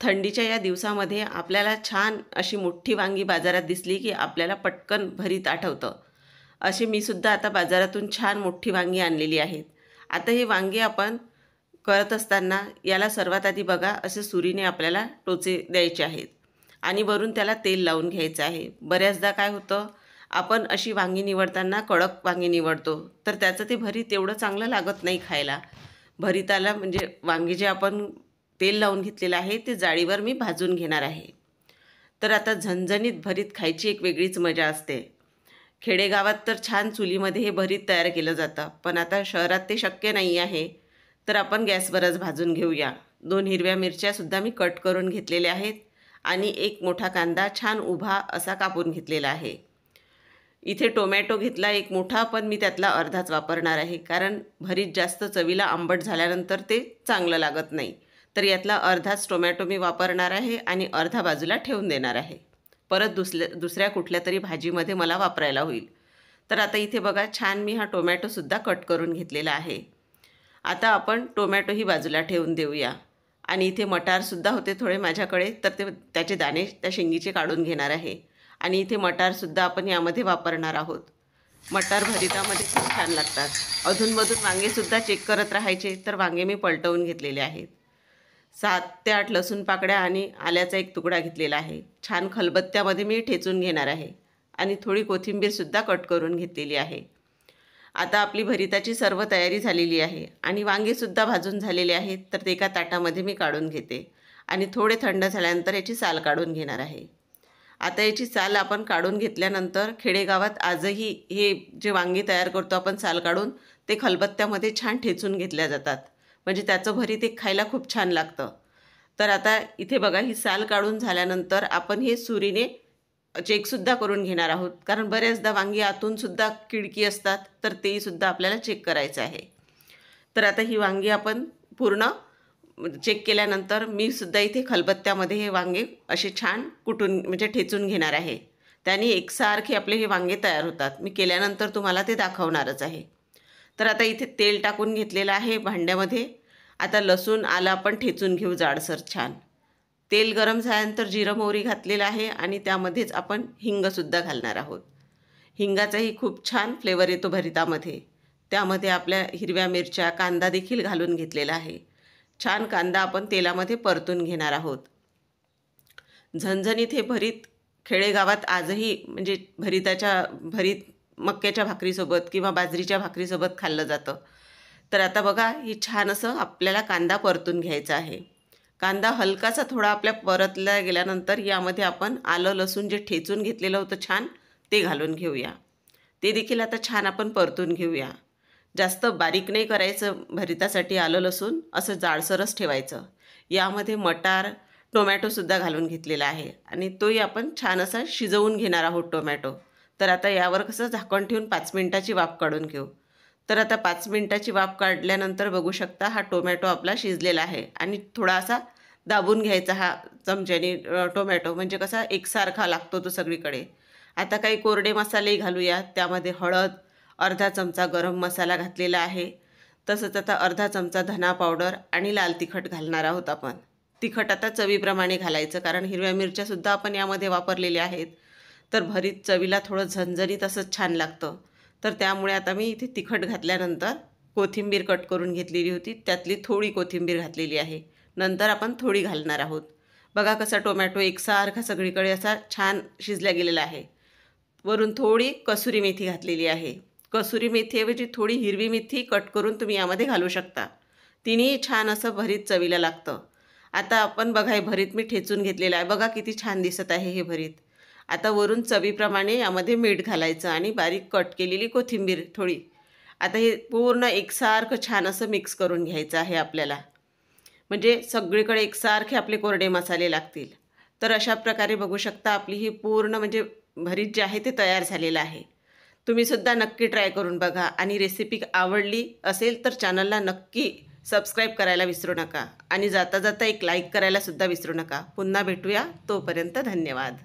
थंडीच्या या दिवसामध्ये आपल्याला छान अशी मोठी वांगी बाजारात दिसली की आपल्याला पटकन भरीत आठवतं. अशी मी सुद्धा आता बाजारातून छान मोठी वांगी आणलेली आहेत. आता ही वांगी आपण करत असताना याला सर्वात आधी बघा असे सुरीने आपल्याला टोचे द्यायचे आहेत आणि वरून त्याला तेल लावून घ्यायचं आहे. बऱ्याचदा काय होतं, आपण अशी वांगी निवडताना कडक वांगी निवडतो, तर त्याचं ते भरीत एवढं चांगलं लागत नाही खायला. भरीताला म्हणजे वांगी जे आपण तेल लावून घेतलेलं आहे ते जाळीवर मी भाजून घेणार आहे. तर आता झणझणीत भरीत खायची एक वेगळीच मजा असते. खेडेगावात तर छान चुलीमध्ये हे भरीत तयार केलं जातं, पण आता शहरात ते शक्य नाही आहे. तर आपण गॅसवरच भाजून घेऊया. 2 हिरव्या मिरच्यासुद्धा मी कट करून घेतलेल्या आहेत आणि एक मोठा कांदा छान उभा असा कापून घेतलेला आहे. इथे टोमॅटो घेतला एक मोठा, पण मी त्यातला अर्धाच वापरणार आहे, कारण भरीत जास्त चवीला आंबट झाल्यानंतर ते चांगलं लागत नाही. तर यातला अर्धाच टोमॅटो मी वापरणार आहे आणि अर्धा बाजूला ठेवून देणार आहे. परत दुसऱ्या कुठल्या तरी भाजीमध्ये मला वापरायला होईल. तर आता इथे बघा छान मी हा टोमॅटोसुद्धा कट करून घेतलेला आहे. आता आपण टोमॅटोही बाजूला ठेवून देऊया. आणि इथे मटारसुद्धा होते थोडे माझ्याकडे, तर त्याचे दाणे त्या शेंगीचे काढून घेणार आहे. आणि इथे मटारसुद्धा आपण यामध्ये वापरणार आहोत. मटार भरितामध्ये खूप छान लागतात. अधूनमधून वांगेसुद्धा चेक करत राहायचे, तर वांगे मी पलटवून घेतलेले आहेत. 7 ते 8 लसूण पाकळ्या आणि आल्याचा एक तुकडा घेतलेला आहे. छान खलबत्त्यामध्ये मी ठेचून घेणार आहे आणि थोडी कोथिंबीरसुद्धा कट करून घेतलेली आहे. आता आपली भरिताची सर्व तयारी झालेली आहे आणि वांगेसुद्धा भाजून झालेले आहेत. तर ते एका ताटामध्ये मी काढून घेते आणि थोडे थंड झाल्यानंतर याची साल काढून घेणार आहे. आता याची साल आपण काढून घेतल्यानंतर खेडेगावात आजही हे जे वांगी तयार करतो आपण साल काढून, ते खलबत्त्यामध्ये छान ठेचून घेतल्या जातात. म्हणजे त्याचं भरीत एक खायला खूप छान लागतं. तर आता इथे बघा ही साल काढून झाल्यानंतर आपण हे सुरीने चेकसुद्धा करून घेणार आहोत, कारण बऱ्याचदा वांगी आतूनसुद्धा किडकी असतात, तर तेहीसुद्धा आपल्याला चेक करायचं आहे. तर आता ही वांगी आपण पूर्ण चेक केल्यानंतर मी सुद्धा इथे खलबत्त्यामध्ये हे वांगे असे छान कुटून म्हणजे ठेचून घेणार आहे. त्याने एकसारखे आपले हे वांगे तयार होतात. मी केल्यानंतर तुम्हाला ते दाखवणारच आहे. तर आता इथे तेल टाकून घेतलेलं आहे भांड्यामध्ये. आता लसूण आलं आपण ठेचून घेऊ जाडसर छान. तेल गरम झाल्यानंतर जिरं मोहरी घातलेलं आहे आणि त्यामध्येच आपण हिंगसुद्धा घालणार आहोत. हिंगाचाही खूप छान फ्लेवर येतो भरितामध्ये. त्यामध्ये आपल्या हिरव्या मिरच्या, कांदा देखील घालून घेतलेला आहे. छान कांदा आपण तेलामध्ये परतून घेणार आहोत. झणझणीत हे भरीत खेडेगावात आजही म्हणजे भरीत मक्याच्या भाकरीसोबत किंवा बाजरीच्या भाकरीसोबत खाल्लं जातं. तर आता बघा ही छान असं आपल्याला कांदा परतून घ्यायचा आहे. कांदा हलकासा थोडा आपल्या परतला गेल्यानंतर यामध्ये आपण आलं लसूण जे ठेचून घेतलेलं होतं छान, ते घालून घेऊया. ते देखील आता छान आपण परतून घेऊया. जास्त बारीक नाही करायचं भरितासाठी आलं लसूण, असं जाडसरच ठेवायचं. यामध्ये मटार टोमॅटोसुद्धा घालून घेतलेला आहे आणि तोही आपण छान असा शिजवून घेणार आहोत टोमॅटो. तर आता यावर कसं झाकण ठेवून 5 मिनिटाची वाफ काढून घेऊ. तर आता 5 मिनिटाची वाफ काढल्यानंतर बघू शकता हा टोमॅटो आपला शिजलेला आहे आणि थोडा असा दाबून घ्यायचा हा चमच्याने टोमॅटो, म्हणजे कसा एकसारखा लागतो तो सगळीकडे. आता काही कोरडे मसाले घालूया. त्यामध्ये हळद, अर्धा चमचा गरम मसाला घातलेला आहे. तसंच आता अर्धा चमचा धना पावडर आणि लाल तिखट घालणार आहोत आपण. तिखट आता चवीप्रमाणे घालायचं, कारण हिरव्या मिरच्यासुद्धा आपण यामध्ये वापरलेल्या आहेत. तर भरीत चवीला थोडं झणझणीत असंच छान लागतं. तर त्यामुळे आता मी इथे तिखट घातल्यानंतर कोथिंबीर कट करून घेतलेली होती, त्यातली थोडी कोथिंबीर घातलेली आहे. नंतर आपण थोडी घालणार आहोत. बघा कसा टोमॅटो एकसारखा सगळीकडे असा छान शिजला गेलेला आहे. वरून थोडी कसुरी मेथी घातलेली आहे. कसुरी मेथीऐवजी थोडी हिरवी मेथी कट करून तुम्ही यामध्ये घालू शकता. तिन्ही छान असं भरीत चवीला लागतं. आता आपण बघा हे भरीत मी ठेचून घेतलेलं आहे. बघा किती छान दिसत आहे हे भरीत. आता वरून चवीप्रमाणे यामध्ये मीठ घालायचं आणि बारीक कट केलेली कोथिंबीर थोडी. आता हे पूर्ण एकसारखं छान असं मिक्स करून घ्यायचं आहे आपल्याला, म्हणजे सगळीकडे एकसारखे आपले कोरडे मसाले लागतील. तर अशा प्रकारे बघू शकता आपली ही पूर्ण म्हणजे भरीत जे आहे ते तयार झालेलं आहे. तुम्हीसुद्धा नक्की ट्राय करून बघा आणि रेसिपी आवडली असेल तर चॅनलला नक्की सबस्क्राईब करायला विसरू नका आणि जाता जाता एक लाईक करायलासुद्धा विसरू नका. पुन्हा भेटूया, तोपर्यंत धन्यवाद.